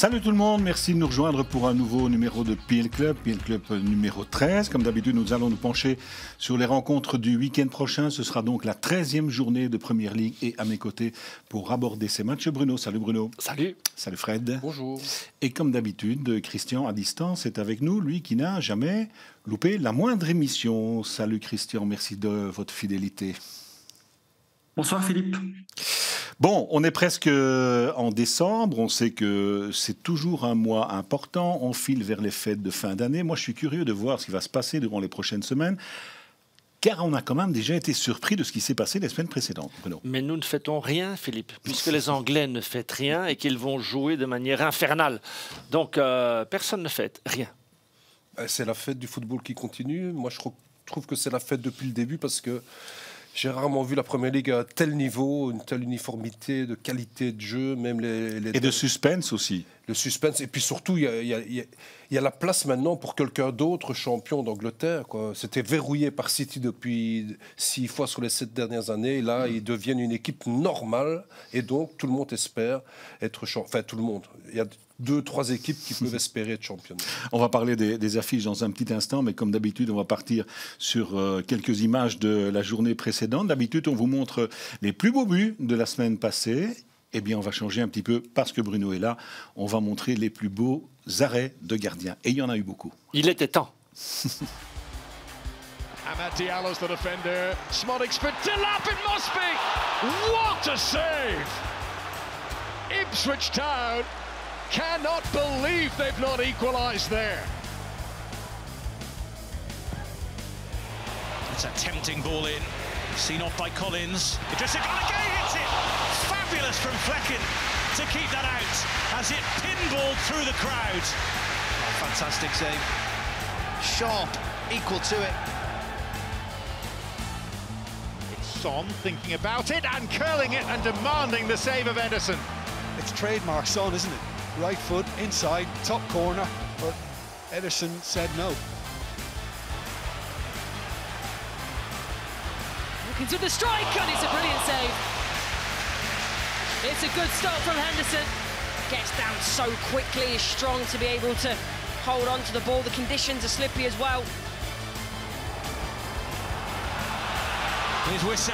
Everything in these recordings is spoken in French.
Salut tout le monde, merci de nous rejoindre pour un nouveau numéro de PL Club numéro 13. Comme d'habitude, nous allons nous pencher sur les rencontres du week-end prochain. Ce sera donc la 13e journée de Première Ligue et à mes côtés pour aborder ces matchs, Bruno. Salut Bruno. Salut. Salut Fred. Bonjour. Et comme d'habitude, Christian à distance est avec nous, lui qui n'a jamais loupé la moindre émission. Salut Christian, merci de votre fidélité. Bonsoir Philippe. Bon, on est presque en décembre, on sait que c'est toujours un mois important, on file vers les fêtes de fin d'année. Moi, je suis curieux de voir ce qui va se passer durant les prochaines semaines, car on a quand même déjà été surpris de ce qui s'est passé les semaines précédentes. Bruno. Mais nous ne fêtons rien, Philippe, puisque les Anglais ne fêtent rien et qu'ils vont jouer de manière infernale. Donc, personne ne fête rien. C'est la fête du football qui continue. Moi, je trouve que c'est la fête depuis le début parce que j'ai rarement vu la Première Ligue à tel niveau, une telle uniformité de qualité de jeu, même Et de suspense aussi. Le suspense. Et puis surtout, il y a la place maintenant pour quelqu'un d'autre champion d'Angleterre. C'était verrouillé par City depuis 6 fois sur les 7 dernières années. Et là, ils deviennent une équipe normale. Et donc, tout le monde espère être champion. Enfin, tout le monde. Il y a 2-3 équipes qui peuvent espérer être championnes. On va parler des affiches dans un petit instant, mais comme d'habitude, on va partir sur quelques images de la journée précédente. D'habitude, on vous montre les plus beaux buts de la semaine passée. Eh bien, on va changer un petit peu parce que Bruno est là. On va montrer les plus beaux arrêts de gardiens. Et il y en a eu beaucoup. Il était temps. Amad Diallo's the defender. Smodic spin to lap, it must be. What a save! Ipswich Town cannot believe they've not equalised there. It's a tempting ball in, seen off by Collins. Idrissa Gana Gueye hits it. Fabulous from Flecken to keep that out as it pinballed through the crowd. Oh, fantastic save. Sharp, equal to it. It's Son thinking about it and curling it and demanding the save of Ederson. It's trademark Son, isn't it? Right foot, inside, top corner, but Ederson said no. Looking to the strike, and it's a brilliant save. It's a good stop from Henderson. Gets down so quickly, is strong to be able to hold on to the ball. The conditions are slippy as well. Here's Wissa,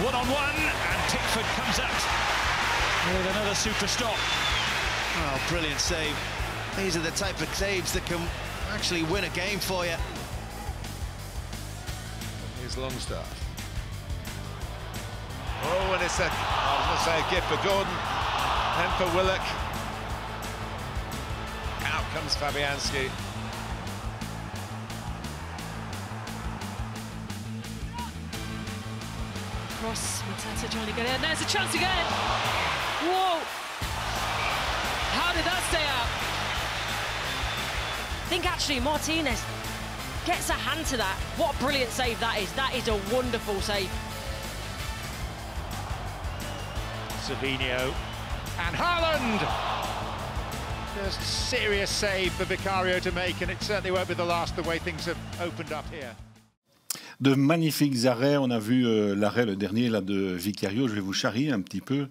one-on-one, and Pickford comes out with another super stop. Oh, brilliant save. These are the type of saves that can actually win a game for you. Here's Longstaff. Oh, and it's I was going to say a gift for Gordon and for Willock. Out comes Fabianski. Cross, Mateta trying to get in. There's a chance again. Whoa! How did that stay out? I think actually Martinez gets a hand to that. What a brilliant save that is. That is a wonderful save. Savino and Haaland. Just serious save for Vicario to make, and it certainly won't be the last the way things have opened up here. De magnifiques arrêts. On a vu l'arrêt, le dernier là, de Vicario. Je vais vous charrier un petit peu,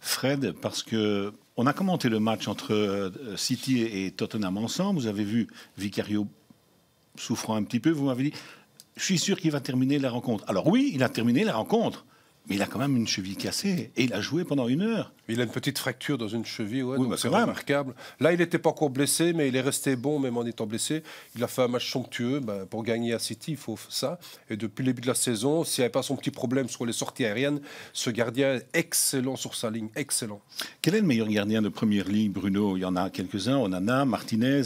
Fred, parce que on a commenté le match entre City et Tottenham ensemble. Vous avez vu Vicario souffrant un petit peu. Vous m'avez dit, je suis sûr qu'il va terminer la rencontre. Alors oui, il a terminé la rencontre, mais il a quand même une cheville cassée et il a joué pendant 1 heure. Il a une petite fracture dans une cheville, Oui, donc bah, c'est quand même. remarquable. Là, il n'était pas encore blessé, mais il est resté bon, même en étant blessé. Il a fait un match somptueux. Pour gagner à City, il faut ça. Et depuis le début de la saison, s'il n'y avait pas son petit problème sur les sorties aériennes, ce gardien est excellent sur sa ligne, excellent. Quel est le meilleur gardien de Première Ligue, Bruno? Il y en a quelques-uns. Onana, Martinez.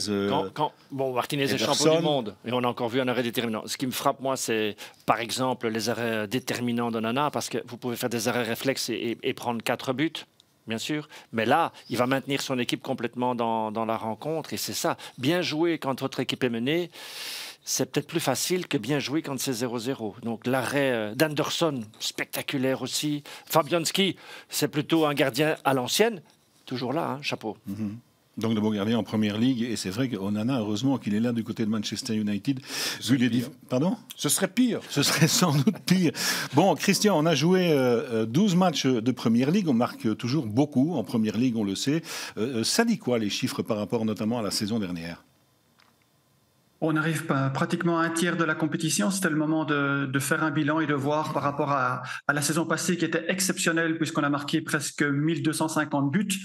Bon, Martinez est Ederson. champion du monde et on a encore vu un arrêt déterminant. Ce qui me frappe, moi, c'est par exemple les arrêts déterminants d'Onana, parce que vous pouvez faire des arrêts réflexes et prendre 4 buts. Bien sûr, mais là, il va maintenir son équipe complètement dans la rencontre et c'est ça. Bien jouer quand votre équipe est menée, c'est peut-être plus facile que bien jouer quand c'est 0-0. Donc l'arrêt d'Anderson, spectaculaire aussi. Fabianski, c'est plutôt un gardien à l'ancienne, toujours là, hein, chapeau. Donc de bons gardiens en Première Ligue, et c'est vrai qu'Onana, heureusement qu'il est là du côté de Manchester United. Vu les Pardon ? Ce serait pire. Ce serait sans doute pire. Bon, Christian, on a joué 12 matchs de Première Ligue, on marque toujours beaucoup en Première Ligue, on le sait. Ça dit quoi les chiffres par rapport notamment à la saison dernière ? On arrive pratiquement à un tiers de la compétition. C'était le moment de faire un bilan et de voir par rapport à la saison passée qui était exceptionnelle puisqu'on a marqué presque 1250 buts.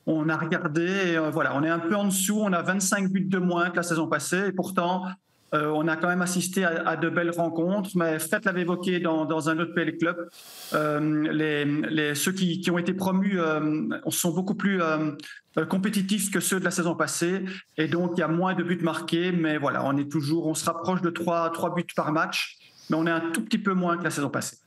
On a regardé, et voilà, on est un peu en dessous, on a 25 buts de moins que la saison passée et pourtant on a quand même assisté à de belles rencontres. Mais Fred l'avait évoqué dans un autre PL Club, ceux qui ont été promus sont beaucoup plus compétitifs que ceux de la saison passée et donc il y a moins de buts marqués, mais voilà, on se rapproche de 3 buts par match, mais on est un tout petit peu moins que la saison passée.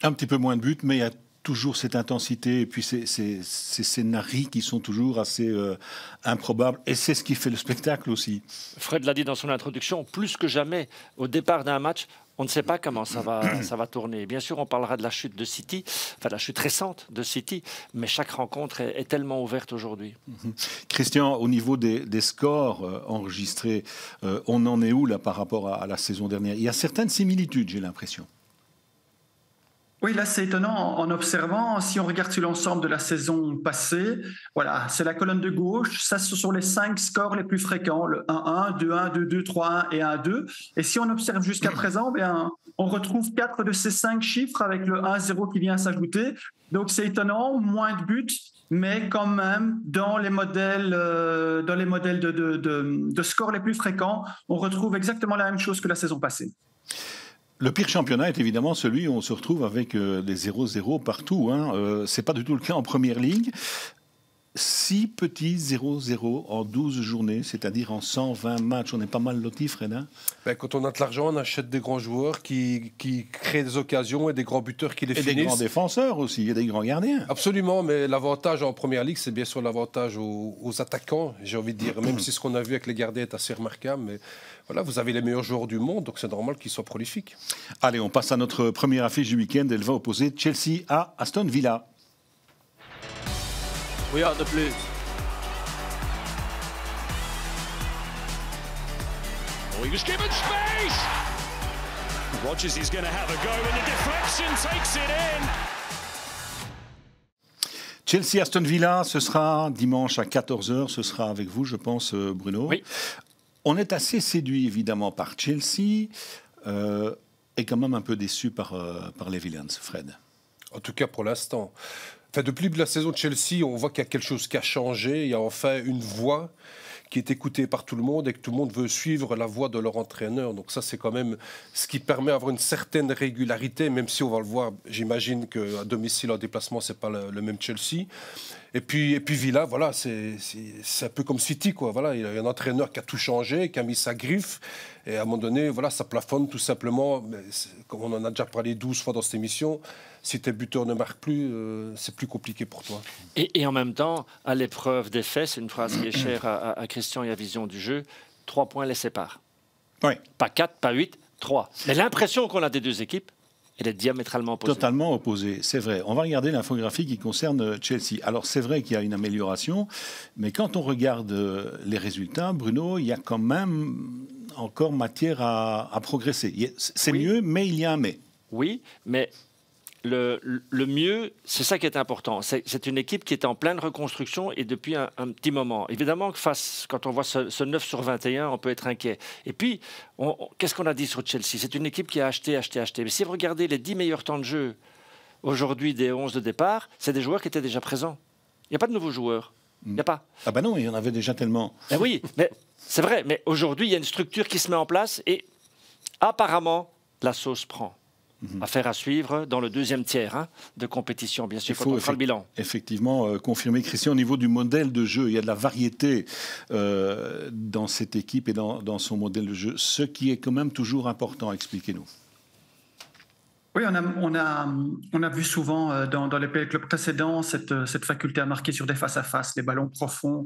Un petit peu moins de buts, mais il y a toujours cette intensité et puis ces scénarios qui sont toujours assez improbables. Et c'est ce qui fait le spectacle aussi. Fred l'a dit dans son introduction, plus que jamais, au départ d'un match, on ne sait pas comment ça va tourner. Bien sûr, on parlera de la chute de City, enfin de la chute récente de City, mais chaque rencontre est tellement ouverte aujourd'hui. Christian, au niveau des scores enregistrés, on en est où là par rapport à la saison dernière ? Il y a certaines similitudes, j'ai l'impression. Oui, là c'est étonnant en observant, si on regarde sur l'ensemble de la saison passée, voilà, c'est la colonne de gauche, ça ce sont les 5 scores les plus fréquents, le 1-1, 2-1, 2-2, 3-1 et 1-2. Et si on observe jusqu'à présent, bien, on retrouve 4 de ces 5 chiffres avec le 1-0 qui vient s'ajouter. Donc c'est étonnant, moins de buts, mais quand même dans les modèles, de scores les plus fréquents, on retrouve exactement la même chose que la saison passée. Le pire championnat est évidemment celui où on se retrouve avec des 0-0 partout. Ce n'est pas du tout le cas en Première Ligue. 6 petits 0-0 en 12 journées, c'est-à-dire en 120 matchs. On est pas mal lotis, Fred. Quand on a de l'argent, on achète des grands joueurs qui créent des occasions et des grands buteurs qui les finissent. Et des grands défenseurs aussi, et des grands gardiens. Absolument, mais l'avantage en Première Ligue, c'est bien sûr l'avantage aux attaquants, j'ai envie de dire. Même si ce qu'on a vu avec les gardiens est assez remarquable, mais voilà, vous avez les meilleurs joueurs du monde, donc c'est normal qu'ils soient prolifiques. Allez, on passe à notre première affiche du week-end. Elle va opposer Chelsea à Aston Villa. We are the Blues. Oh, he was given space! Rodgers is going to have a go, and the deflection takes it in. Chelsea-Aston Villa, ce sera dimanche à 14h. Ce sera avec vous, je pense, Bruno. Oui. On est assez séduit, évidemment, par Chelsea et quand même un peu déçu par les Villains, Fred. En tout cas, pour l'instant. Enfin, depuis la saison de Chelsea, on voit qu'il y a quelque chose qui a changé. Il y a enfin une voix qui est écoutée par tout le monde et que tout le monde veut suivre la voix de leur entraîneur. Donc ça, c'est quand même ce qui permet d'avoir une certaine régularité, même si on va le voir, j'imagine qu'à domicile, en déplacement, c'est pas le même Chelsea. Et puis Villa, voilà, c'est un peu comme City, quoi. Voilà, il y a un entraîneur qui a tout changé, qui a mis sa griffe. Et à un moment donné, voilà, ça plafonne tout simplement. Mais comme on en a déjà parlé 12 fois dans cette émission, si tes buteurs ne marquent plus, c'est plus compliqué pour toi. Et en même temps, à l'épreuve des faits, c'est une phrase qui est chère à Christian et à Vision du jeu, 3 points les séparent. Oui. Pas 4, pas 8, 3. Mais l'impression qu'on a des deux équipes, elle est diamétralement opposée. Totalement opposée, c'est vrai. On va regarder l'infographie qui concerne Chelsea. Alors, c'est vrai qu'il y a une amélioration, mais quand on regarde les résultats, Bruno, il y a quand même encore matière à progresser. C'est mieux, mais il y a un mais. Oui, mais le mieux, c'est ça qui est important. C'est une équipe qui est en pleine reconstruction et depuis un petit moment. Évidemment, quand on voit ce 9 sur 21, on peut être inquiet. Et puis, qu'est-ce qu'on a dit sur Chelsea? C'est une équipe qui a acheté. Mais si vous regardez les 10 meilleurs temps de jeu aujourd'hui des 11 de départ, c'est des joueurs qui étaient déjà présents. Il n'y a pas de nouveaux joueurs. Il n'y a pas. Ah ben non, il y en avait déjà tellement. Ben oui, mais c'est vrai. Mais aujourd'hui, il y a une structure qui se met en place et apparemment, la sauce prend. Affaire à suivre dans le deuxième tiers de compétition, bien sûr, quand on fera le bilan. Effectivement, confirmer, Christian, au niveau du modèle de jeu, il y a de la variété dans cette équipe et dans son modèle de jeu, ce qui est quand même toujours important. Expliquez-nous. Oui, on a vu souvent dans les clubs précédents cette faculté à marquer sur des face-à-face, les ballons profonds,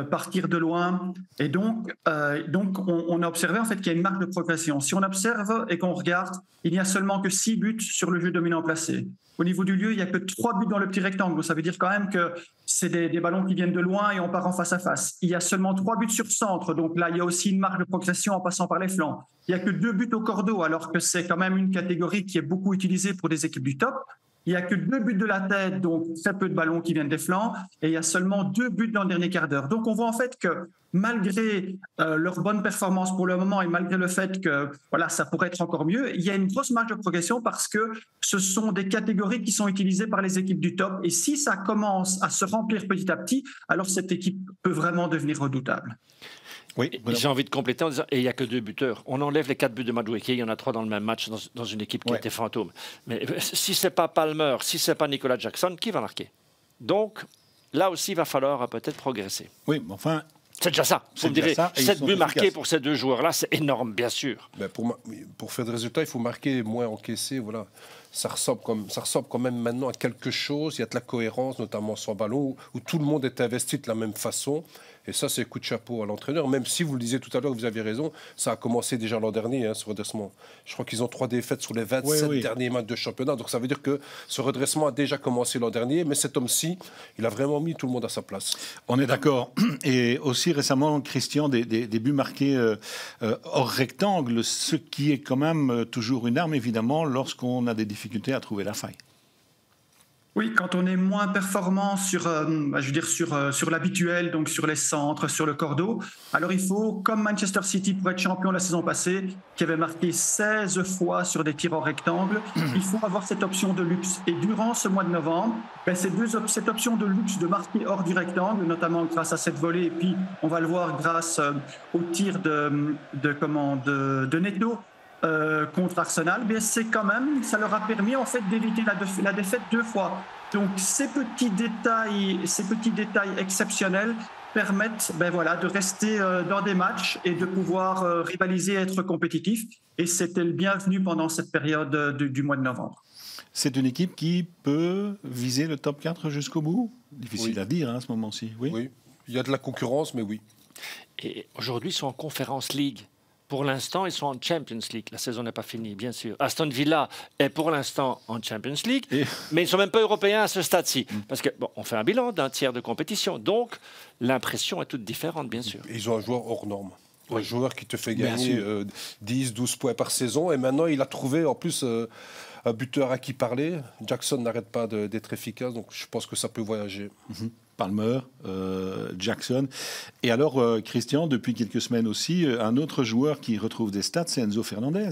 partir de loin. Et donc on a observé en fait qu'il y a une marque de progression. Si on observe et qu'on regarde, il n'y a seulement que 6 buts sur le jeu dominant placé. Au niveau du lieu, il n'y a que 3 buts dans le petit rectangle. Ça veut dire quand même que c'est des ballons qui viennent de loin et on part en face-à-face. Il y a seulement 3 buts sur centre. Donc là, il y a aussi une marque de progression en passant par les flancs. Il n'y a que 2 buts au cordeau, alors que c'est quand même une catégorie qui est beaucoup utilisée pour des équipes du top. Il n'y a que 2 buts de la tête, donc très peu de ballons qui viennent des flancs. Et il y a seulement 2 buts dans le dernier quart d'heure. Donc on voit en fait que malgré leur bonne performance pour le moment et malgré le fait que voilà, ça pourrait être encore mieux, il y a une grosse marge de progression parce que ce sont des catégories qui sont utilisées par les équipes du top. Et si ça commence à se remplir petit à petit, alors cette équipe peut vraiment devenir redoutable. Oui, j'ai envie de compléter en disant, et il n'y a que 2 buteurs. On enlève les 4 buts de Madueke, il y en a 3 dans le même match dans une équipe qui était fantôme. Mais si ce n'est pas Palmer, si ce n'est pas Nicolas Jackson, qui va marquer? Donc là aussi, il va falloir peut-être progresser. Oui, mais enfin... C'est déjà ça. Vous me direz, 7 buts marqués pour ces 2 joueurs-là, c'est énorme, bien sûr. Ben pour faire des résultats, il faut marquer, moins encaisser. Voilà. Ça ressemble quand même maintenant à quelque chose. Il y a de la cohérence, notamment sur ballon, où tout le monde est investi de la même façon. Et ça, c'est coup de chapeau à l'entraîneur. Même si, vous le disiez tout à l'heure, vous avez raison, ça a commencé déjà l'an dernier, ce redressement. Je crois qu'ils ont 3 défaites sur les 27 derniers matchs de championnat. Donc ça veut dire que ce redressement a déjà commencé l'an dernier. Mais cet homme-ci, il a vraiment mis tout le monde à sa place. On est d'accord. Et aussi récemment, Christian, des buts marqués hors rectangle, ce qui est quand même toujours une arme, évidemment, lorsqu'on a des difficultés à trouver la faille. Oui, quand on est moins performant sur l'habituel, donc sur les centres, sur le cordeau, alors il faut, comme Manchester City pour être champion la saison passée, qui avait marqué 16 fois sur des tirs en rectangle, il faut avoir cette option de luxe. Et durant ce mois de novembre, cette option de luxe de marquer hors du rectangle, notamment grâce à cette volée, et puis on va le voir grâce au tir de Neto, contre Arsenal, mais ça leur a permis en fait d'éviter la défaite 2 fois. Donc ces petits détails exceptionnels permettent de rester dans des matchs et de pouvoir rivaliser et être compétitif. Et c'était le bienvenu pendant cette période du mois de novembre. C'est une équipe qui peut viser le top 4 jusqu'au bout? Difficile à dire à ce moment-ci. Oui, il y a de la concurrence, mais oui. Et aujourd'hui, ils sont en Conference League. Pour l'instant, ils sont en Champions League. La saison n'est pas finie, bien sûr. Aston Villa est pour l'instant en Champions League, mais ils ne sont même pas européens à ce stade-ci. Parce qu'on fait un bilan d'un tiers de compétition. Donc, l'impression est toute différente, bien sûr. Ils ont un joueur hors norme. Un joueur qui te fait gagner 10, 12 points par saison. Et maintenant, il a trouvé en plus un buteur à qui parler. Jackson n'arrête pas d'être efficace. Donc, je pense que ça peut voyager. Palmer, Jackson. Et alors, Christian, depuis quelques semaines aussi, un autre joueur qui retrouve des stats, c'est Enzo Fernandez.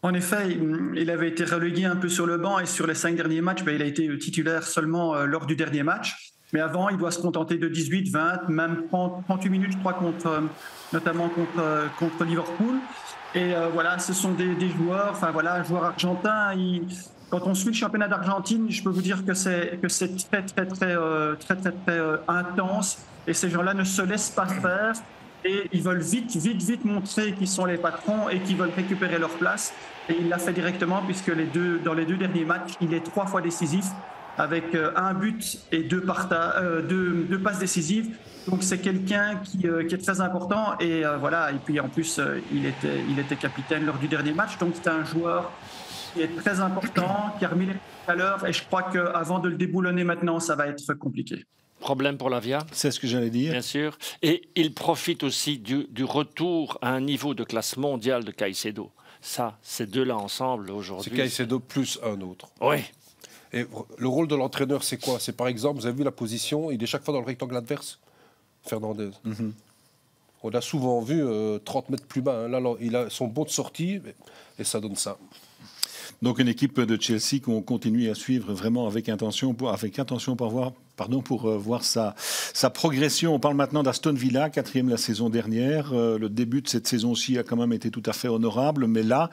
En effet, il avait été relégué un peu sur le banc et sur les 5 derniers matchs, il a été titulaire seulement lors du dernier match. Mais avant, il doit se contenter de 18, 20, même 38 minutes, je crois, notamment contre Liverpool. Et ce sont des joueurs, un joueur argentin. Quand on suit le championnat d'Argentine, je peux vous dire que c'est très intense. Et ces gens-là ne se laissent pas faire. Et ils veulent vite montrer qu'ils sont les patrons et qu'ils veulent récupérer leur place. Et il l'a fait directement puisque dans les 2 derniers matchs, il est 3 fois décisif avec 1 but et 2 passes décisives. Donc c'est quelqu'un qui est très important. Et et puis en plus, il était capitaine lors du dernier match. Donc c'est un joueur qui est très important, qui a remis les à l'heure. Et je crois qu'avant de le déboulonner maintenant, ça va être compliqué. Problème pour Lavia. C'est ce que j'allais dire. Bien sûr. Et il profite aussi du retour à un niveau de classe mondiale de Caicedo. Ça, ces 2-là ensemble aujourd'hui. C'est Caicedo plus un autre. Oui. Et le rôle de l'entraîneur, c'est quoi? C'est par exemple, vous avez vu la position, il est chaque fois dans le rectangle adverse, Fernandez. On l'a souvent vu 30 mètres plus bas. Là, il a son bond de sortie et ça donne ça. Donc une équipe de Chelsea qu'on continue à suivre vraiment avec attention pour voir sa progression. On parle maintenant d'Aston Villa, 4e la saison dernière. Le début de cette saison-ci a quand même été tout à fait honorable, mais là,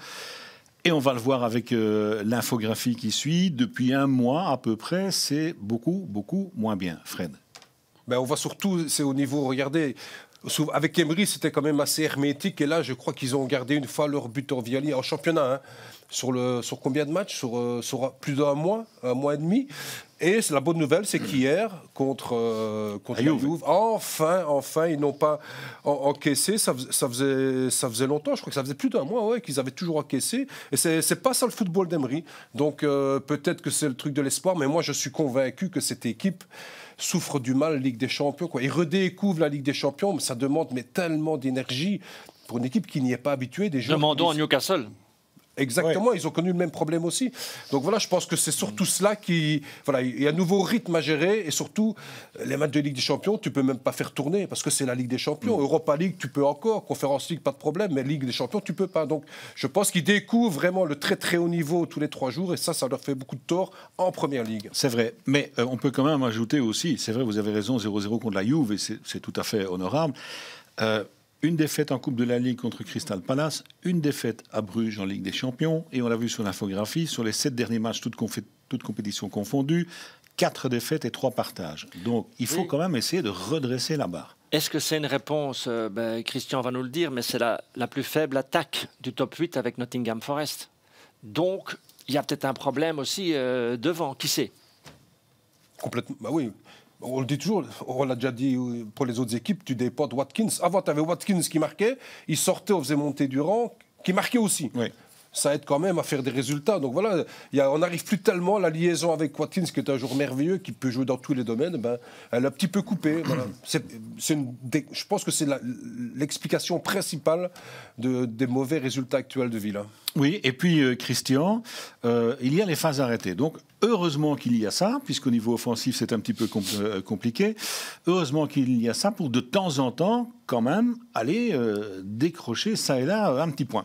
et on va le voir avec l'infographie qui suit, depuis 1 mois à peu près, c'est beaucoup moins bien. Fred. On voit surtout, c'est au niveau, regardez, avec Emery, c'était quand même assez hermétique. Et là, je crois qu'ils ont gardé une fois leur but en championnat. sur combien de matchs, sur plus d'un mois et demi. Et la bonne nouvelle, c'est qu'hier, contre la Juve, enfin, ils n'ont pas encaissé. Ça faisait longtemps, je crois que ça faisait plus d'un mois qu'ils avaient toujours encaissé. Et c'est pas ça le football d'Emery. Donc peut-être que c'est le truc de l'espoir, mais moi je suis convaincu que cette équipe souffre du mal Ligue des Champions, quoi. Ils redécouvrent la Ligue des Champions, mais ça demande tellement d'énergie pour une équipe qui n'y est pas habituée. Demandons à Newcastle. Exactement, ils ont connu le même problème aussi. Donc voilà, je pense que c'est surtout cela qui... Voilà, il y a un nouveau rythme à gérer et surtout, les matchs de Ligue des Champions, tu peux même pas faire tourner parce que c'est la Ligue des Champions. Europa League, tu peux encore. Conference League, pas de problème. Mais Ligue des Champions, tu peux pas. Donc je pense qu'ils découvrent vraiment le très très haut niveau tous les 3 jours et ça leur fait beaucoup de tort en Première Ligue. C'est vrai. Mais on peut quand même ajouter aussi, c'est vrai, vous avez raison, 0-0 contre la Juve et c'est tout à fait honorable. Une défaite en Coupe de la Ligue contre Crystal Palace, une défaite à Bruges en Ligue des Champions, et on l'a vu sur l'infographie, sur les 7 derniers matchs, toutes compétitions confondues, 4 défaites et 3 partages. Donc il faut quand même essayer de redresser la barre. Est-ce que c'est une réponse, Christian va nous le dire, mais c'est la plus faible attaque du top 8 avec Nottingham Forest. Donc il y a peut-être un problème aussi devant, qui sait? Complètement, bah oui. On le dit toujours, on l'a déjà dit pour les autres équipes, tu déportes Watkins. Avant, tu avais Watkins qui marquait, il sortait, on faisait monter Durant, qui marquait aussi. Oui. Ça aide quand même à faire des résultats. Donc voilà, on n'arrive plus tellement à la liaison avec Watkins, qui est un joueur merveilleux, qui peut jouer dans tous les domaines. Elle a un petit peu coupé. Voilà. Je pense que c'est l'explication principale des mauvais résultats actuels de Villa. Oui, et puis Christian, il y a les phases arrêtées. Donc heureusement qu'il y a ça, puisqu'au niveau offensif c'est un petit peu compliqué. Heureusement qu'il y a ça pour de temps en temps, quand même, aller décrocher ça et là un petit point.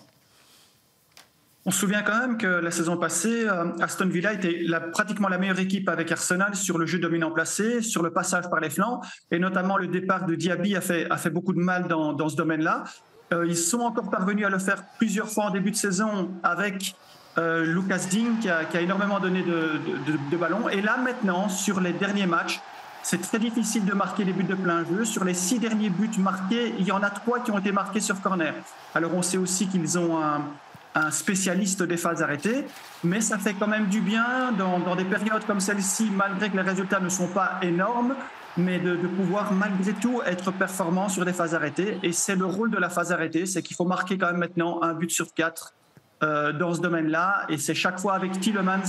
On se souvient quand même que la saison passée, Aston Villa était pratiquement la meilleure équipe avec Arsenal sur le jeu dominant placé, sur le passage par les flancs, et notamment le départ de Diaby a fait beaucoup de mal dans ce domaine-là. Ils sont encore parvenus à le faire plusieurs fois en début de saison avec Lucas Digne qui a énormément donné de ballons. Et là maintenant, sur les derniers matchs, c'est très difficile de marquer les buts de plein jeu. Sur les 6 derniers buts marqués, il y en a 3 qui ont été marqués sur corner. Alors on sait aussi qu'ils ont un spécialiste des phases arrêtées, mais ça fait quand même du bien dans des périodes comme celle-ci, malgré que les résultats ne sont pas énormes, mais de pouvoir malgré tout être performant sur des phases arrêtées. Et c'est le rôle de la phase arrêtée, c'est qu'il faut marquer quand même maintenant un but sur 4 dans ce domaine-là, et c'est chaque fois avec Tielemans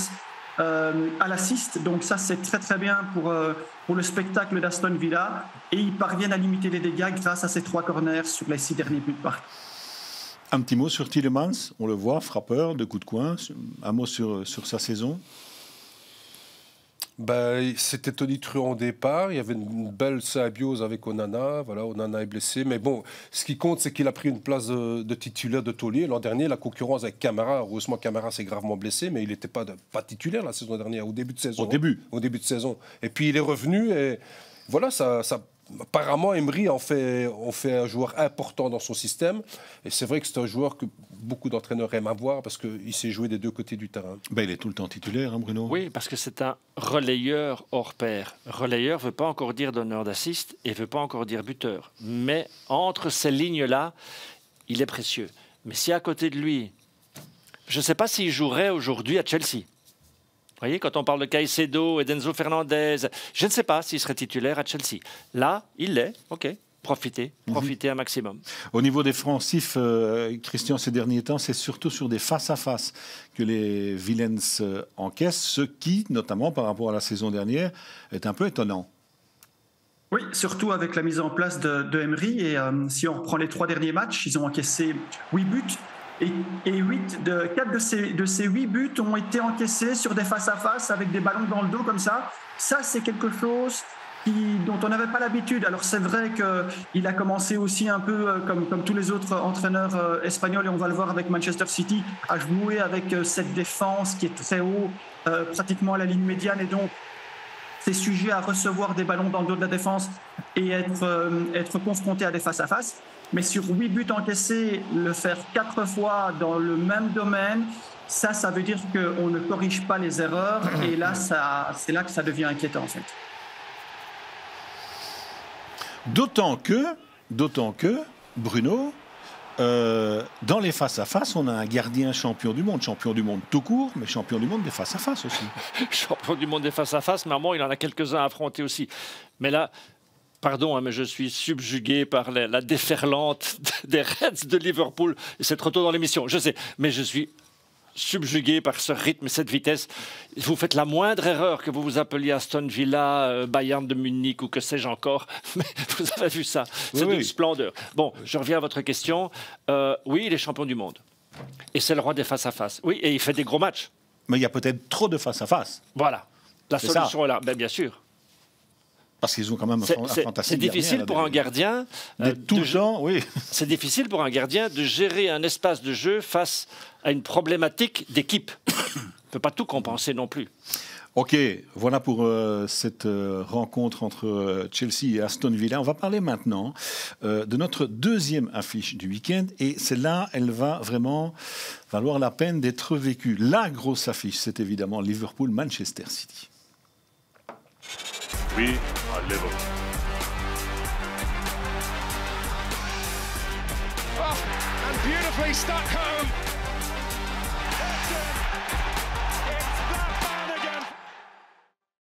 à l'assist. Donc ça, c'est très très bien pour le spectacle d'Aston Villa, et ils parviennent à limiter les dégâts grâce à ces 3 corners sur les 6 derniers buts marqués. Un petit mot sur Tielemans, on le voit, frappeur de coups de coin. Un mot sur sa saison. C'était tonitruant au départ. Il y avait une belle symbiose avec Onana. Voilà, Onana est blessé. Mais bon, ce qui compte, c'est qu'il a pris une place de titulaire de taulier. L'an dernier, la concurrence avec Camara. Heureusement, Camara s'est gravement blessé, mais il n'était pas titulaire la saison dernière, au début de saison. Au début de saison. Et puis il est revenu et voilà, ça apparemment, Emery en fait un joueur important dans son système. Et c'est vrai que c'est un joueur que beaucoup d'entraîneurs aiment avoir parce qu'il sait jouer des 2 côtés du terrain. Il est tout le temps titulaire, hein, Bruno? Oui, parce que c'est un relayeur hors pair. Relayeur ne veut pas encore dire donneur d'assist et ne veut pas encore dire buteur. Mais entre ces lignes-là, il est précieux. Mais si à côté de lui, je ne sais pas s'il jouerait aujourd'hui à Chelsea. Vous voyez, quand on parle de Caicedo et d'Enzo Fernandez, je ne sais pas s'il serait titulaire à Chelsea. Là, il l'est, ok, profitez un maximum. Au niveau défensif, Christian, ces derniers temps, c'est surtout sur des face-à-face que les Villains encaissent, ce qui, notamment par rapport à la saison dernière, est un peu étonnant. Oui, surtout avec la mise en place de Emery. Et si on reprend les 3 derniers matchs, ils ont encaissé 8 buts. Et 4 de ces 8 buts ont été encaissés sur des face-à-face avec des ballons dans le dos comme ça. Ça, c'est quelque chose dont on n'avait pas l'habitude. Alors c'est vrai qu'il a commencé aussi un peu comme tous les autres entraîneurs espagnols, et on va le voir avec Manchester City, à jouer avec cette défense qui est très haut, pratiquement à la ligne médiane, et donc c'est sujet à recevoir des ballons dans le dos de la défense et être confronté à des face-à-face. Mais sur 8 buts encaissés, le faire 4 fois dans le même domaine, ça veut dire qu'on ne corrige pas les erreurs. Et là, c'est là que ça devient inquiétant, en fait. D'autant que, Bruno, dans les face-à-face, on a un gardien champion du monde tout court, mais champion du monde des face-à-face aussi. Champion du monde des face-à-face, mais à un moment, il en a quelques-uns à affronter aussi. Mais là, pardon, hein, mais je suis subjugué par la déferlante des Reds de Liverpool. C'est trop tôt dans l'émission, je sais, mais je suis subjugué par ce rythme et cette vitesse. Vous faites la moindre erreur, que vous vous appeliez Aston Villa, Bayern de Munich ou que sais-je encore, mais vous avez vu ça, c'est d'une splendeur. Bon, je reviens à votre question. Oui, il est champion du monde. Et c'est le roi des face-à-face. Oui, et il fait des gros matchs. Mais il y a peut-être trop de face-à-face. Voilà, la solution est là, bien sûr. Parce qu'ils ont quand même un fantastique. C'est difficile pour un gardien oui. C'est difficile pour un gardien de gérer un espace de jeu face à une problématique d'équipe. Il ne peut pas tout compenser non plus. Ok, voilà pour cette rencontre entre Chelsea et Aston Villa. On va parler maintenant de notre deuxième affiche du week-end. Et celle-là, elle va vraiment valoir la peine d'être vécue. La grosse affiche, c'est évidemment Liverpool-Manchester City. We are Liverpool. Oh, and beautifully stuck home.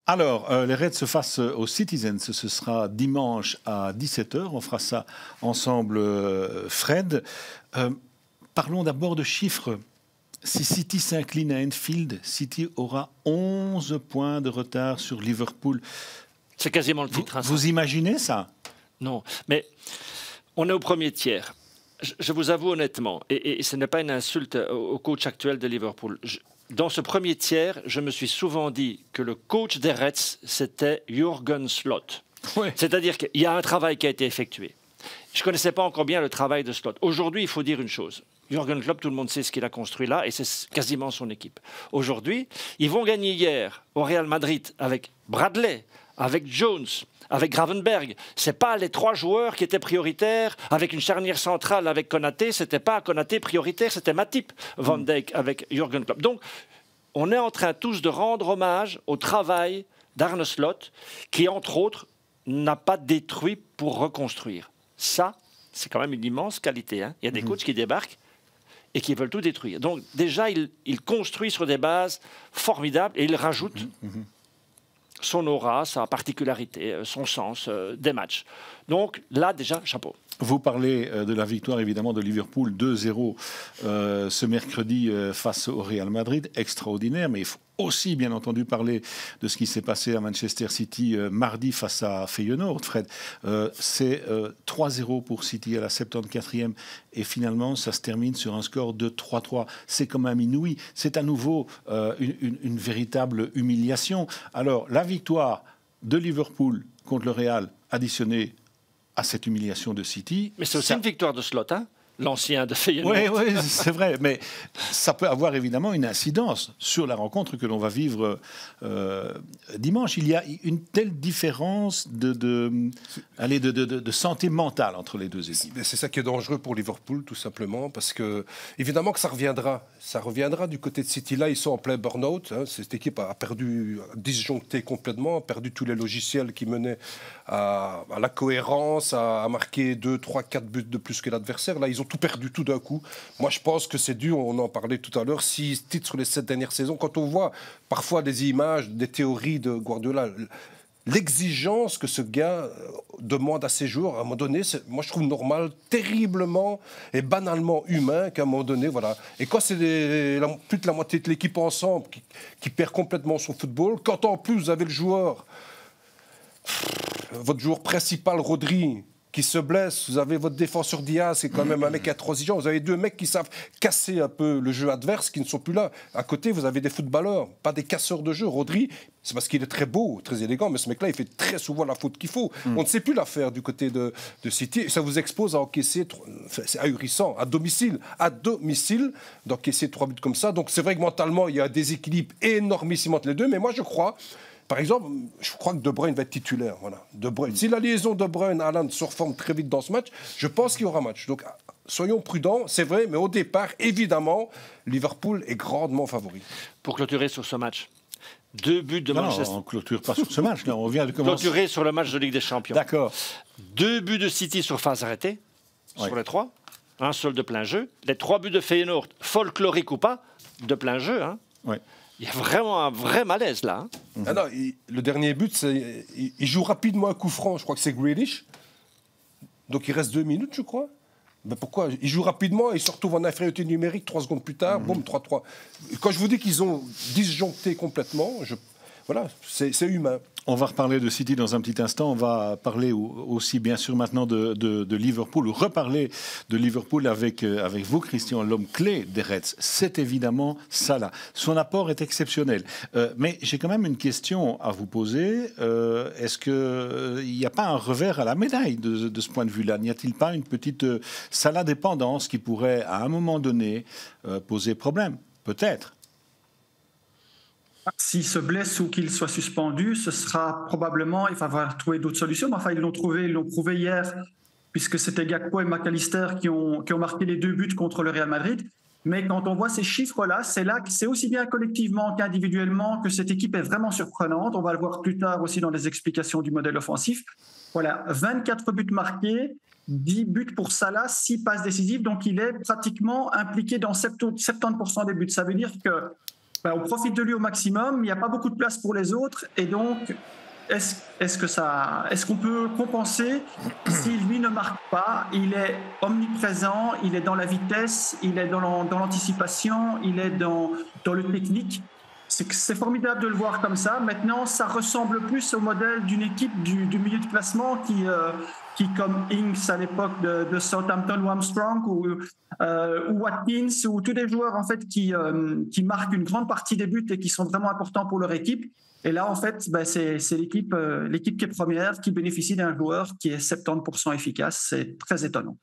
Alors, les Reds se face aux Citizens, ce sera dimanche à 17h. On fera ça ensemble, Fred. Parlons d'abord de chiffres. Si City s'incline à Anfield, City aura 11 points de retard sur Liverpool. C'est quasiment le titre. Vous imaginez ça? Non, mais on est au premier tiers. Je vous avoue honnêtement, et ce n'est pas une insulte au coach actuel de Liverpool. Dans ce premier tiers, je me suis souvent dit que le coach des Reds, c'était Jürgen Slot. Ouais. C'est-à-dire qu'il y a un travail qui a été effectué. Je ne connaissais pas encore bien le travail de Slot. Aujourd'hui, il faut dire une chose. Jürgen Klopp, tout le monde sait ce qu'il a construit là, et c'est quasiment son équipe. Aujourd'hui, ils vont gagner hier au Real Madrid avec Bradley, avec Jones, avec Gravenberg. Ce n'est pas les 3 joueurs qui étaient prioritaires, avec une charnière centrale avec Konaté. Ce n'était pas Konaté prioritaire, c'était Matip, Van Dijk avec Jürgen Klopp. Donc, on est en train tous de rendre hommage au travail d'Arne Slot, qui, entre autres, n'a pas détruit pour reconstruire. Ça, c'est quand même une immense qualité. Hein. Il y a des coachs qui débarquent et qui veulent tout détruire. Donc, déjà, il construit sur des bases formidables et il rajoute son aura, sa particularité, son sens des matchs. Donc là, déjà, chapeau. Vous parlez de la victoire, évidemment, de Liverpool 2-0 ce mercredi face au Real Madrid. Extraordinaire, mais il faut aussi, bien entendu, parler de ce qui s'est passé à Manchester City mardi face à Feyenoord, Fred. C'est 3-0 pour City à la 74e et finalement, ça se termine sur un score de 3-3. C'est quand même inouï. C'est à nouveau une véritable humiliation. Alors, la victoire de Liverpool contre le Real additionnée à cette humiliation de City. Mais c'est aussi une victoire de Slot, hein, l'ancien de Feyenoord. Oui, c'est vrai, mais ça peut avoir évidemment une incidence sur la rencontre que l'on va vivre dimanche. Il y a une telle différence de santé mentale entre les deux équipes. C'est ça qui est dangereux pour Liverpool, tout simplement, parce que évidemment que ça reviendra. Ça reviendra du côté de City. Là, ils sont en plein burn-out. Hein. Cette équipe a perdu, disjoncté complètement, a perdu tous les logiciels qui menaient à la cohérence, à marquer 2, 3, 4 buts de plus que l'adversaire. Là, ils ont tout perdu tout d'un coup. Moi, je pense que c'est dû, on en parlait tout à l'heure, 6 titres sur les 7 dernières saisons. Quand on voit parfois des images, des théories de Guardiola, l'exigence que ce gars demande à ses joueurs, à un moment donné, moi je trouve normal, terriblement et banalement humain qu'à un moment donné, voilà. Et quand c'est plus de la moitié de l'équipe ensemble qui perd complètement son football, quand en plus vous avez le joueur, votre joueur principal, Rodri, qui se blesse, vous avez votre défenseur Diaz, c'est quand même un mec qui a transition, vous avez 2 mecs qui savent casser un peu le jeu adverse, qui ne sont plus là. À côté, vous avez des footballeurs, pas des casseurs de jeu. Rodri, c'est parce qu'il est très beau, très élégant, mais ce mec-là, il fait très souvent la faute qu'il faut. On ne sait plus la faire du côté de City. Ça vous expose à encaisser, c'est ahurissant, à domicile, d'encaisser 3 buts comme ça. Donc c'est vrai que mentalement, il y a un déséquilibre énormissime entre les deux, mais moi je crois... Par exemple, je crois que De Bruyne va être titulaire. Voilà. De Bruyne. Si la liaison De Bruyne-Haaland se reforme très vite dans ce match, je pense qu'il y aura match. Donc, soyons prudents, c'est vrai, mais au départ, évidemment, Liverpool est grandement favori. Pour clôturer sur ce match, 2 buts de Manchester... Non, on ne clôture pas sur ce match. Là, on vient de commencer. Clôturer sur le match de Ligue des Champions. D'accord. 2 buts de City sur phase arrêtée, sur les 3. un seul de plein jeu. Les 3 buts de Feyenoord, folklorique ou pas, de plein jeu. Hein. Ouais. Il y a vraiment un vrai malaise là. Hein. Ah non, le dernier but, il joue rapidement un coup franc. Je crois que c'est Grealish. Donc il reste 2 minutes, je crois. Ben pourquoi? Il joue rapidement et il se retrouve en infériorité numérique 3 secondes plus tard. Boum, 3-3. Quand je vous dis qu'ils ont disjoncté complètement, voilà, c'est humain. On va reparler de City dans un petit instant. On va parler aussi, bien sûr, maintenant de Liverpool, ou reparler de Liverpool avec vous, Christian. L'homme clé des Reds, c'est évidemment Salah. Son apport est exceptionnel. Mais j'ai quand même une question à vous poser. Est-ce qu'il n'y a pas un revers à la médaille de ce point de vue-là? N'y a-t-il pas une petite Salah-dépendance qui pourrait, à un moment donné, poser problème? Peut-être. S'il se blesse ou qu'il soit suspendu, ce sera probablement, il va falloir trouver d'autres solutions. Mais enfin, ils l'ont prouvé hier, puisque c'était Gakpo et McAllister qui ont marqué les 2 buts contre le Real Madrid. Mais quand on voit ces chiffres-là, c'est là que c'est aussi bien collectivement qu'individuellement que cette équipe est vraiment surprenante. On va le voir plus tard aussi dans les explications du modèle offensif. Voilà, 24 buts marqués, 10 buts pour Salah, 6 passes décisives. Donc, il est pratiquement impliqué dans 70% des buts. Ça veut dire que on profite de lui au maximum, il n'y a pas beaucoup de place pour les autres, et donc est-ce qu'on peut compenser si lui ne marque pas? Il est omniprésent, il est dans la vitesse, il est dans l'anticipation, il est dans le technique. C'est formidable de le voir comme ça. Maintenant, ça ressemble plus au modèle d'une équipe du milieu de classement qui comme Ings à l'époque de Southampton ou Armstrong ou Watkins, ou tous des joueurs en fait qui marquent une grande partie des buts et qui sont vraiment importants pour leur équipe. Et là, en fait, c'est l'équipe qui est première qui bénéficie d'un joueur qui est 70% efficace. C'est très étonnant.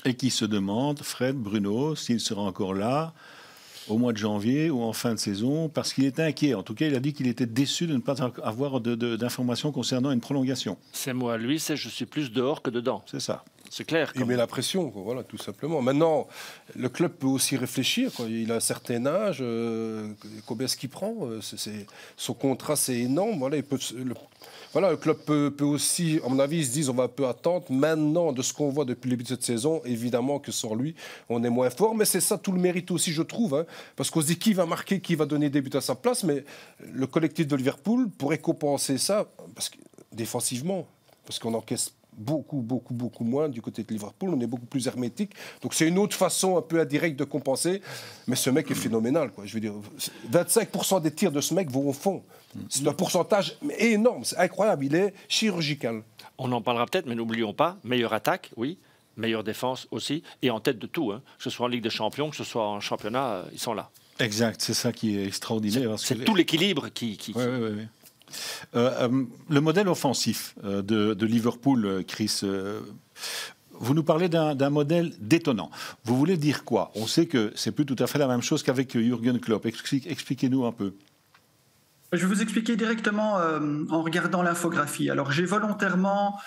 Et qui se demande, Fred, Bruno, s'il sera encore là au mois de janvier ou en fin de saison, parce qu'il était inquiet. En tout cas, il a dit qu'il était déçu de ne pas avoir d'informations concernant une prolongation. C'est moi, lui, c'est je suis plus dehors que dedans. C'est ça. C'est clair. Il met la pression, quoi, voilà, tout simplement. Maintenant, le club peut aussi réfléchir. Quoi. Il a un certain âge. Combien est-ce qu'il prend? Son contrat, c'est énorme. Voilà, le club peut aussi, à mon avis, ils se disent on va un peu attendre. Maintenant, de ce qu'on voit depuis le début de cette saison, évidemment que sans lui, on est moins fort. Mais c'est ça tout le mérite aussi, je trouve. Hein, parce qu'on se dit qui va marquer, qui va donner des buts à sa place. Mais le collectif de Liverpool pourrait compenser ça défensivement. Parce qu'on encaisse beaucoup moins du côté de Liverpool. On est beaucoup plus hermétique. Donc c'est une autre façon un peu indirecte de compenser. Mais ce mec est phénoménal, quoi. Je veux dire, 25% des tirs de ce mec vont au fond. C'est un pourcentage énorme. C'est incroyable. Il est chirurgical. On en parlera peut-être, mais n'oublions pas, meilleure attaque, oui. Meilleure défense aussi. Et en tête de tout. Hein. Que ce soit en Ligue des Champions, que ce soit en championnat, ils sont là. Exact. C'est ça qui est extraordinaire. C'est tout l'équilibre qui... Oui. Le modèle offensif de Liverpool, Chris, vous nous parlez d'un modèle détonnant. Vous voulez dire quoi? On sait que c'est plus tout à fait la même chose qu'avec Jürgen Klopp. Expliquez-nous un peu. Je vais vous expliquer directement en regardant l'infographie. Alors j'ai volontairement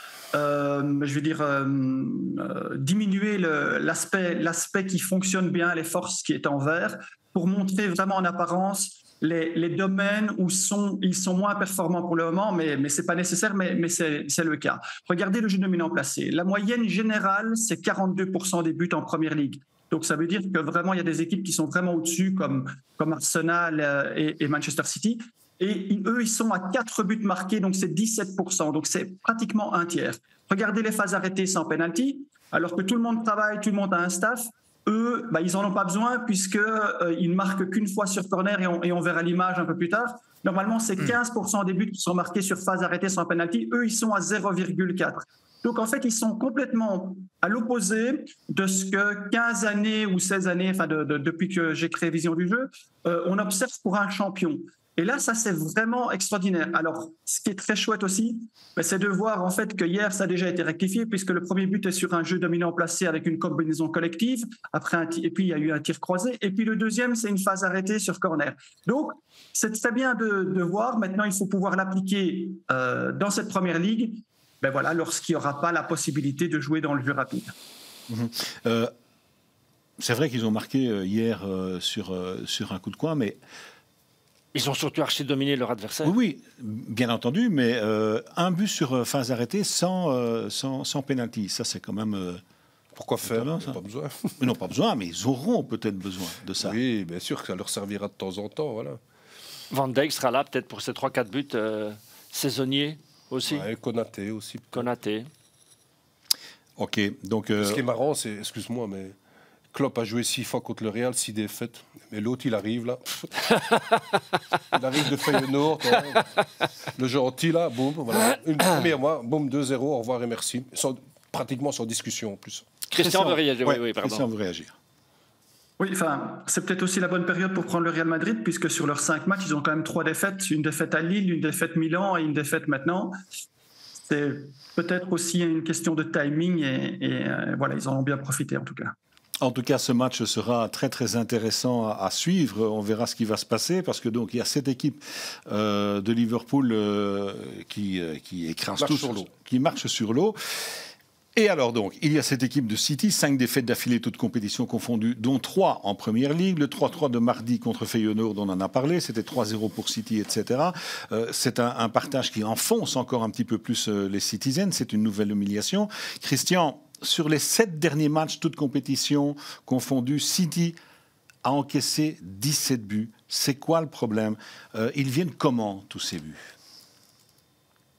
diminué l'aspect qui fonctionne bien, les forces qui est en vert, pour montrer vraiment en apparence les domaines où ils sont moins performants pour le moment, mais ce n'est pas nécessaire, mais c'est le cas. Regardez le jeu dominant placé. La moyenne générale, c'est 42% des buts en Première Ligue. Donc ça veut dire que vraiment, il y a des équipes qui sont vraiment au-dessus, comme Arsenal et Manchester City. Et eux, ils sont à 4 buts marqués, donc c'est 17%. Donc c'est pratiquement un tiers. Regardez les phases arrêtées sans penalty. Alors que tout le monde travaille, tout le monde a un staff. Eux, ils n'en ont pas besoin puisqu'ils ne marquent qu'une fois sur corner et on verra l'image un peu plus tard. Normalement, c'est 15% des buts qui sont marqués sur phase arrêtée sans penalty. Eux, ils sont à 0,4. Donc, en fait, ils sont complètement à l'opposé de ce que 15 années ou 16 années, depuis que j'ai créé Vision du jeu, on observe pour un champion. Et là, ça, c'est vraiment extraordinaire. Alors, ce qui est très chouette aussi, c'est de voir en fait que hier, ça a déjà été rectifié puisque le premier but est sur un jeu dominant placé avec une combinaison collective. Et puis, il y a eu un tir croisé. Et puis, le deuxième, c'est une phase arrêtée sur corner. Donc, c'est très bien de voir. Maintenant, il faut pouvoir l'appliquer dans cette première ligue. Voilà, lorsqu'il n'y aura pas la possibilité de jouer dans le jeu rapide. C'est vrai qu'ils ont marqué hier sur un coup de coin, mais... Ils ont surtout archi-dominé leur adversaire. Oui, bien entendu, mais un but sur phase arrêtée sans pénalty, ça c'est quand même Pourquoi faire? Non, pas besoin. Ils n'ont pas besoin, mais ils auront peut-être besoin de ça. Oui, bien sûr que ça leur servira de temps en temps. Voilà. Van Dijk sera là peut-être pour ces 3-4 buts saisonniers aussi. Ouais, Konaté aussi. Konaté. Ok, donc... Ce qui est marrant, c'est, excuse-moi, mais Klopp a joué 6 fois contre le Real, 6 défaites. Mais l'autre, il arrive là. Il arrive de Feyenoord. Le gentil là, boum, voilà. Une première mois, boum, 2-0, au revoir et merci. Pratiquement sans discussion en plus. Christian veut réagir. Ouais, oui, pardon. Christian veut réagir. Oui, enfin, c'est peut-être aussi la bonne période pour prendre le Real Madrid, puisque sur leurs 5 matchs, ils ont quand même 3 défaites. Une défaite à Lille, une défaite Milan et une défaite maintenant. C'est peut-être aussi une question de timing et voilà, ils en ont bien profité en tout cas. En tout cas, ce match sera très très intéressant à suivre. On verra ce qui va se passer parce que donc il y a cette équipe de Liverpool qui écrase tout sur l'eau, qui marche sur l'eau. Et alors donc, il y a cette équipe de City, 5 défaites d'affilée, toutes compétitions confondues, dont 3 en Première Ligue. Le 3-3 de mardi contre Feyenoord, on en a parlé, c'était 3-0 pour City, etc. C'est un partage qui enfonce encore un petit peu plus les Citizens, c'est une nouvelle humiliation. Christian, sur les 7 derniers matchs, toutes compétitions confondues, City a encaissé 17 buts. C'est quoi le problème? Ils viennent comment, tous ces buts?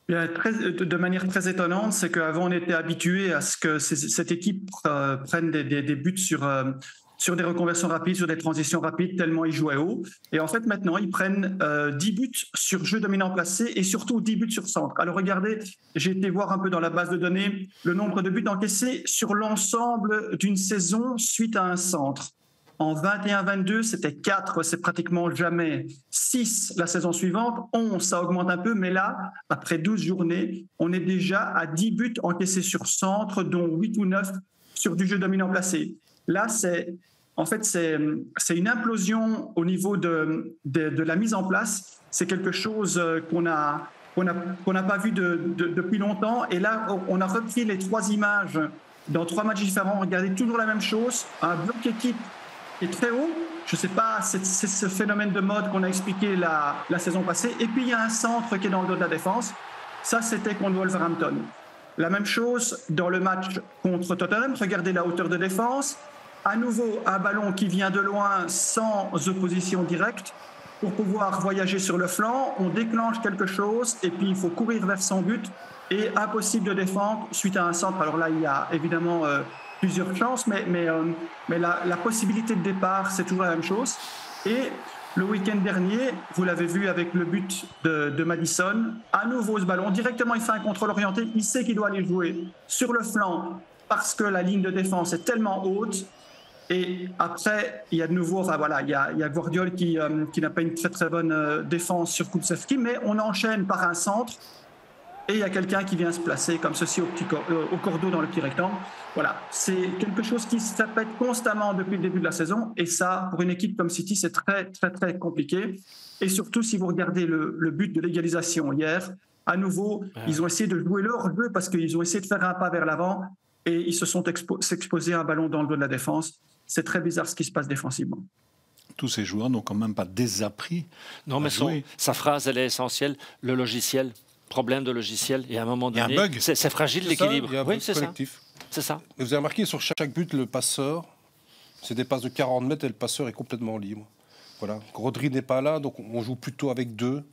De manière très étonnante, c'est qu'avant on était habitué à ce que cette équipe prenne des buts sur des reconversions rapides, sur des transitions rapides, tellement ils jouaient haut. Et en fait, maintenant, ils prennent 10 buts sur jeu dominant placé et surtout 10 buts sur centre. Alors regardez, j'ai été voir un peu dans la base de données le nombre de buts encaissés sur l'ensemble d'une saison suite à un centre. En 21-22, c'était 4, c'est pratiquement jamais. 6 la saison suivante, 11, ça augmente un peu, mais là, après 12 journées, on est déjà à 10 buts encaissés sur centre, dont 8 ou 9 sur du jeu dominant placé. Là, c'est une implosion au niveau de la mise en place. C'est quelque chose qu'on n'a pas vu depuis longtemps. Et là, on a repris les 3 images dans 3 matchs différents. Regardez toujours la même chose, un bloc équipe est très haut. Je ne sais pas, c'est ce phénomène de mode qu'on a expliqué la saison passée. Et puis, il y a un centre qui est dans le dos de la défense. Ça, c'était contre Wolverhampton. La même chose dans le match contre Tottenham. Regardez la hauteur de défense. À nouveau, un ballon qui vient de loin sans opposition directe. Pour pouvoir voyager sur le flanc, on déclenche quelque chose et puis il faut courir vers son but. Et impossible de défendre suite à un centre. Alors là, il y a évidemment... plusieurs chances, mais la possibilité de départ, c'est toujours la même chose. Et le week-end dernier, vous l'avez vu avec le but de Maddison, à nouveau ce ballon, directement il fait un contrôle orienté, il sait qu'il doit aller jouer sur le flanc parce que la ligne de défense est tellement haute. Et après, il y a de nouveau, enfin voilà, il y a Guardiola qui n'a pas une très très bonne défense sur Kulusevski, mais on enchaîne par un centre. Et il y a quelqu'un qui vient se placer comme ceci au cordeau dans le petit rectangle. Voilà, c'est quelque chose qui se répète constamment depuis le début de la saison. Et ça, pour une équipe comme City, c'est très, très, très compliqué. Et surtout, si vous regardez le but de l'égalisation hier, à nouveau, ils ont essayé de jouer leur jeu parce qu'ils ont essayé de faire un pas vers l'avant et ils se sont exposés à un ballon dans le dos de la défense. C'est très bizarre ce qui se passe défensivement. Tous ces joueurs n'ont quand même pas désappris. Non, mais sa phrase, elle est essentielle. Le logiciel. Problème de logiciel et à un moment donné, c'est fragile l'équilibre. Oui, c'est collectif. C'est ça. Et vous avez remarqué sur chaque but, le passeur, c'est des passes de 40 mètres et le passeur est complètement libre. Voilà. Rodri n'est pas là, donc on joue plutôt avec 2.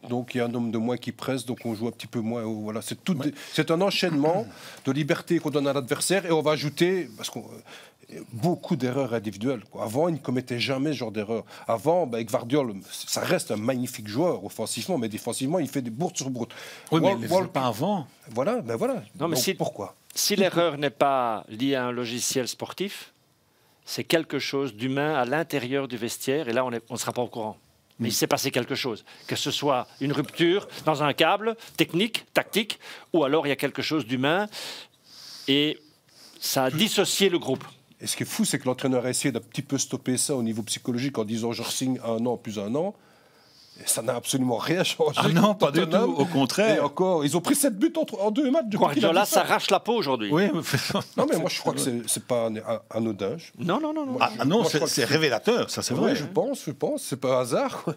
Donc il y a un homme de moins qui presse, donc on joue un petit peu moins. Voilà. C'est un enchaînement de liberté qu'on donne à l'adversaire et on va ajouter, parce qu'on beaucoup d'erreurs individuelles. Avant, il ne commettait jamais ce genre d'erreur. Avant, avec Guardiola, ça reste un magnifique joueur offensivement, mais défensivement, il fait des bourdes sur bourdes. Oui, mais il ne le pas avant. Voilà, ben voilà. Non, mais donc, pourquoi? Si l'erreur n'est pas liée à un logiciel sportif, c'est quelque chose d'humain à l'intérieur du vestiaire, et là, on ne sera pas au courant. Mais il s'est passé quelque chose, que ce soit une rupture dans un câble technique, tactique, ou alors il y a quelque chose d'humain, et ça a dissocié le groupe. Et ce qui est fou, c'est que l'entraîneur a essayé d'un petit peu stopper ça au niveau psychologique en disant je re-signe 1 an plus 1 an. Et ça n'a absolument rien changé. Ah non, pas du tout, au contraire. Et encore, ils ont pris 7 buts en 2 matchs. Guardiola s'arrache la peau aujourd'hui. Oui, non, mais moi je crois que c'est pas anodin. Non. Non, c'est révélateur, ça c'est vrai. Oui, je pense, c'est pas un hasard. Quoi.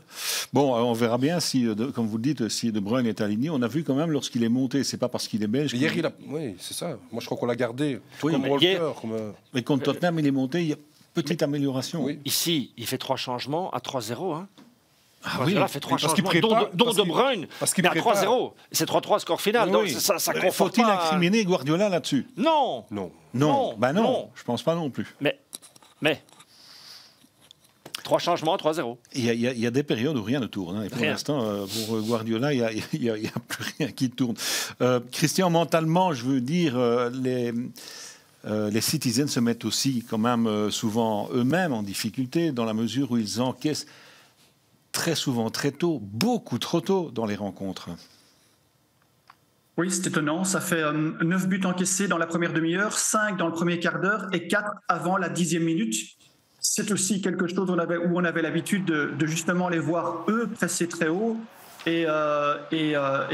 Bon, on verra bien si, comme vous le dites, si De Bruyne est aligné. On a vu quand même lorsqu'il est monté, c'est pas parce qu'il est belge. Hier, oui, c'est ça. Moi je crois qu'on l'a gardé. Oui, comme Walker. Mais contre Tottenham, il est monté, il y a petite amélioration. Oui. Ici, il fait 3 changements à 3-0. Hein. Ah oui, il a fait 3 changements, dont De Bruyne, mais à 3-0. C'est 3-3 score final. Oui. Donc ça Faut-il incriminer Guardiola là-dessus? Non. Ben non, je pense pas non plus. Mais 3 changements à 3-0. Il y a des périodes où rien ne tourne. Hein, et pour l'instant, pour Guardiola, il n'y a plus rien qui tourne. Christian, mentalement, je veux dire, les Citizens se mettent aussi quand même souvent eux-mêmes en difficulté dans la mesure où ils encaissent très souvent, très tôt, beaucoup trop tôt dans les rencontres. Oui, c'est étonnant. Ça fait 9 buts encaissés dans la première demi-heure, 5 dans le premier quart d'heure et 4 avant la 10e minute. C'est aussi quelque chose où on avait l'habitude de justement les voir, eux, presser très haut et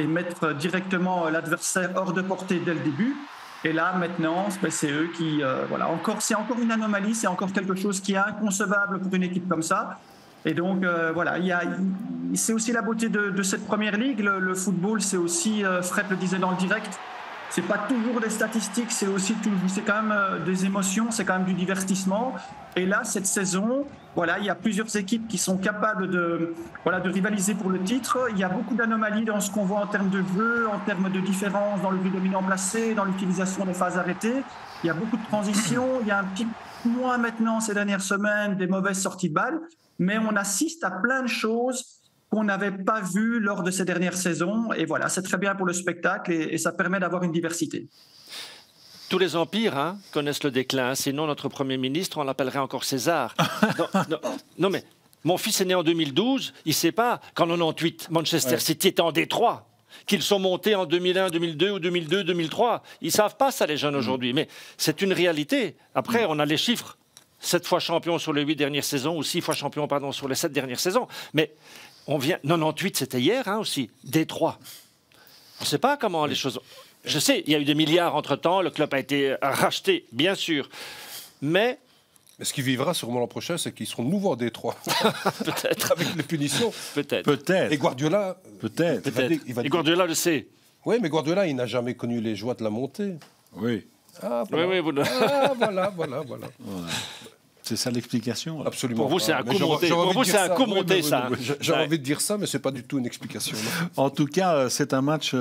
mettre directement l'adversaire hors de portée dès le début. Et là, maintenant, c'est eux qui... c'est encore une anomalie, c'est encore quelque chose qui est inconcevable pour une équipe comme ça. Et donc, c'est aussi la beauté de cette première ligue. Le football, c'est aussi, Fred le disait dans le direct, c'est pas toujours des statistiques, c'est quand même des émotions, c'est quand même du divertissement. Et là, cette saison, il y a plusieurs équipes qui sont capables de rivaliser pour le titre. Il y a beaucoup d'anomalies dans ce qu'on voit en termes de jeu, en termes de différence dans le but dominant placé, dans l'utilisation des phases arrêtées. Il y a beaucoup de transitions. Il y a un petit moins maintenant ces dernières semaines des mauvaises sorties de balles. Mais on assiste à plein de choses qu'on n'avait pas vues lors de ces dernières saisons. Et voilà, c'est très bien pour le spectacle et ça permet d'avoir une diversité. Tous les empires connaissent le déclin. Sinon, notre Premier ministre, on l'appellerait encore César. non, mais mon fils est né en 2012. Il ne sait pas qu'en 98, Manchester City était en D3. Qu'ils sont montés en 2001, 2002 ou 2002, 2003. Ils ne savent pas ça, les jeunes, aujourd'hui. Mais c'est une réalité. Après, on a les chiffres. 7 fois champion sur les 8 dernières saisons, ou 6 fois champion, sur les 7 dernières saisons. Mais on vient... 98, c'était hier aussi, D3. On ne sait pas comment les choses... Je sais, il y a eu des milliards entre-temps, le club a été racheté, bien sûr. Mais ce qui vivra sûrement l'an prochain, c'est qu'ils seront de nouveau en D3. Peut-être. Avec les punitions. Peut-être. Et Guardiola... Peut-être. Et Guardiola le sait. Oui, mais Guardiola, il n'a jamais connu les joies de la montée. Oui. Ah, voilà. Oui, voilà. C'est ça l'explication. Absolument. Pour vous, c'est un coup monté. Pour vous, c'est un coup monté, ça. J'aurais envie de dire ça, mais c'est pas du tout une explication. En tout cas, c'est un match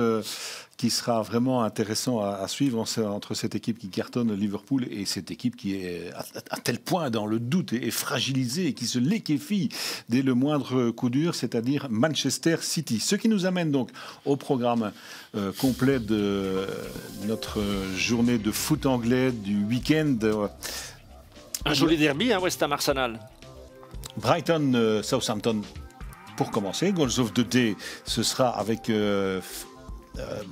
qui sera vraiment intéressant à suivre entre cette équipe qui cartonne Liverpool et cette équipe qui est à tel point dans le doute et fragilisée et qui se liquéfie dès le moindre coup dur, c'est-à-dire Manchester City. Ce qui nous amène donc au programme complet de notre journée de foot anglais du week-end. Un joli derby, West Ham Arsenal. Brighton Southampton pour commencer. Goals of the Day, ce sera avec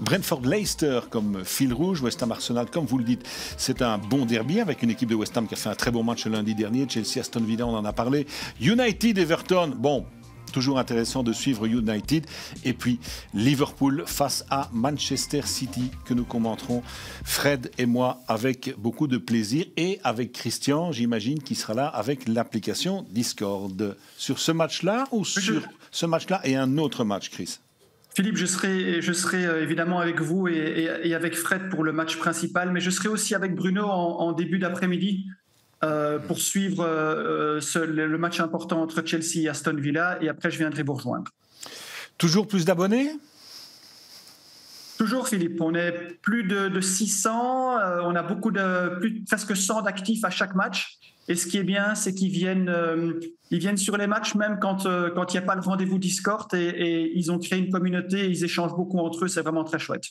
Brentford Leicester comme fil rouge. West Ham Arsenal, comme vous le dites, c'est un bon derby avec une équipe de West Ham qui a fait un très bon match le lundi dernier. Chelsea Aston Villa, on en a parlé. United Everton, bon, toujours intéressant de suivre United. Et puis Liverpool face à Manchester City que nous commenterons, Fred et moi, avec beaucoup de plaisir. Et avec Christian, j'imagine, qui sera là avec l'application Discord. Sur ce match-là ou sur ce match-là et un autre match, Chris? Philippe, je serai évidemment avec vous et avec Fred pour le match principal, mais je serai aussi avec Bruno en début d'après-midi. Pour suivre le match important entre Chelsea et Aston Villa, et après je viendrai vous rejoindre. Toujours plus d'abonnés ? Toujours, Philippe. On est plus de 600, on a presque 100 d'actifs à chaque match. Et ce qui est bien, c'est qu'ils viennent sur les matchs même quand il n'y a pas le rendez-vous Discord, et ils ont créé une communauté, et ils échangent beaucoup entre eux, c'est vraiment très chouette.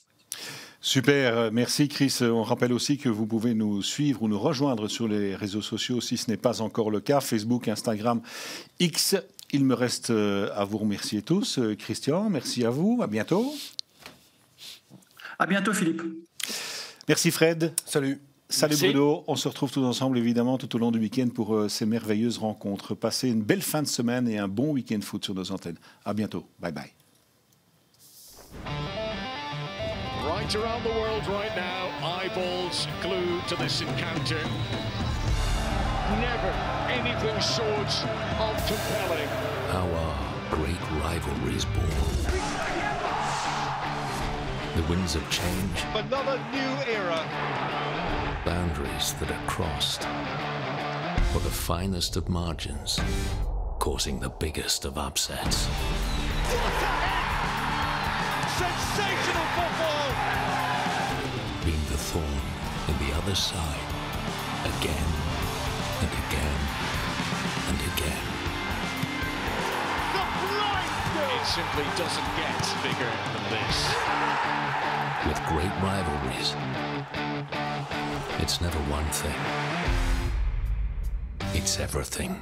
Super, merci Chris. On rappelle aussi que vous pouvez nous suivre ou nous rejoindre sur les réseaux sociaux si ce n'est pas encore le cas, Facebook, Instagram, X. Il me reste à vous remercier tous. Christian, merci à vous, à bientôt. À bientôt Philippe. Merci Fred. Salut. Salut Merci. Bruno, on se retrouve tous ensemble évidemment tout au long du week-end pour ces merveilleuses rencontres. Passez une belle fin de semaine et un bon week-end foot sur nos antennes. À bientôt, bye bye. Right around the world right now, eyeballs glued to this encounter. Never anything short of compelling. How are great rivalries born? The winds of change. Another new era. Boundaries that are crossed. For the finest of margins, causing the biggest of upsets. Sensational football! Being the thorn in the other side, again and again and again. The blind! It simply doesn't get bigger than this. With great rivalries, it's never one thing. It's everything.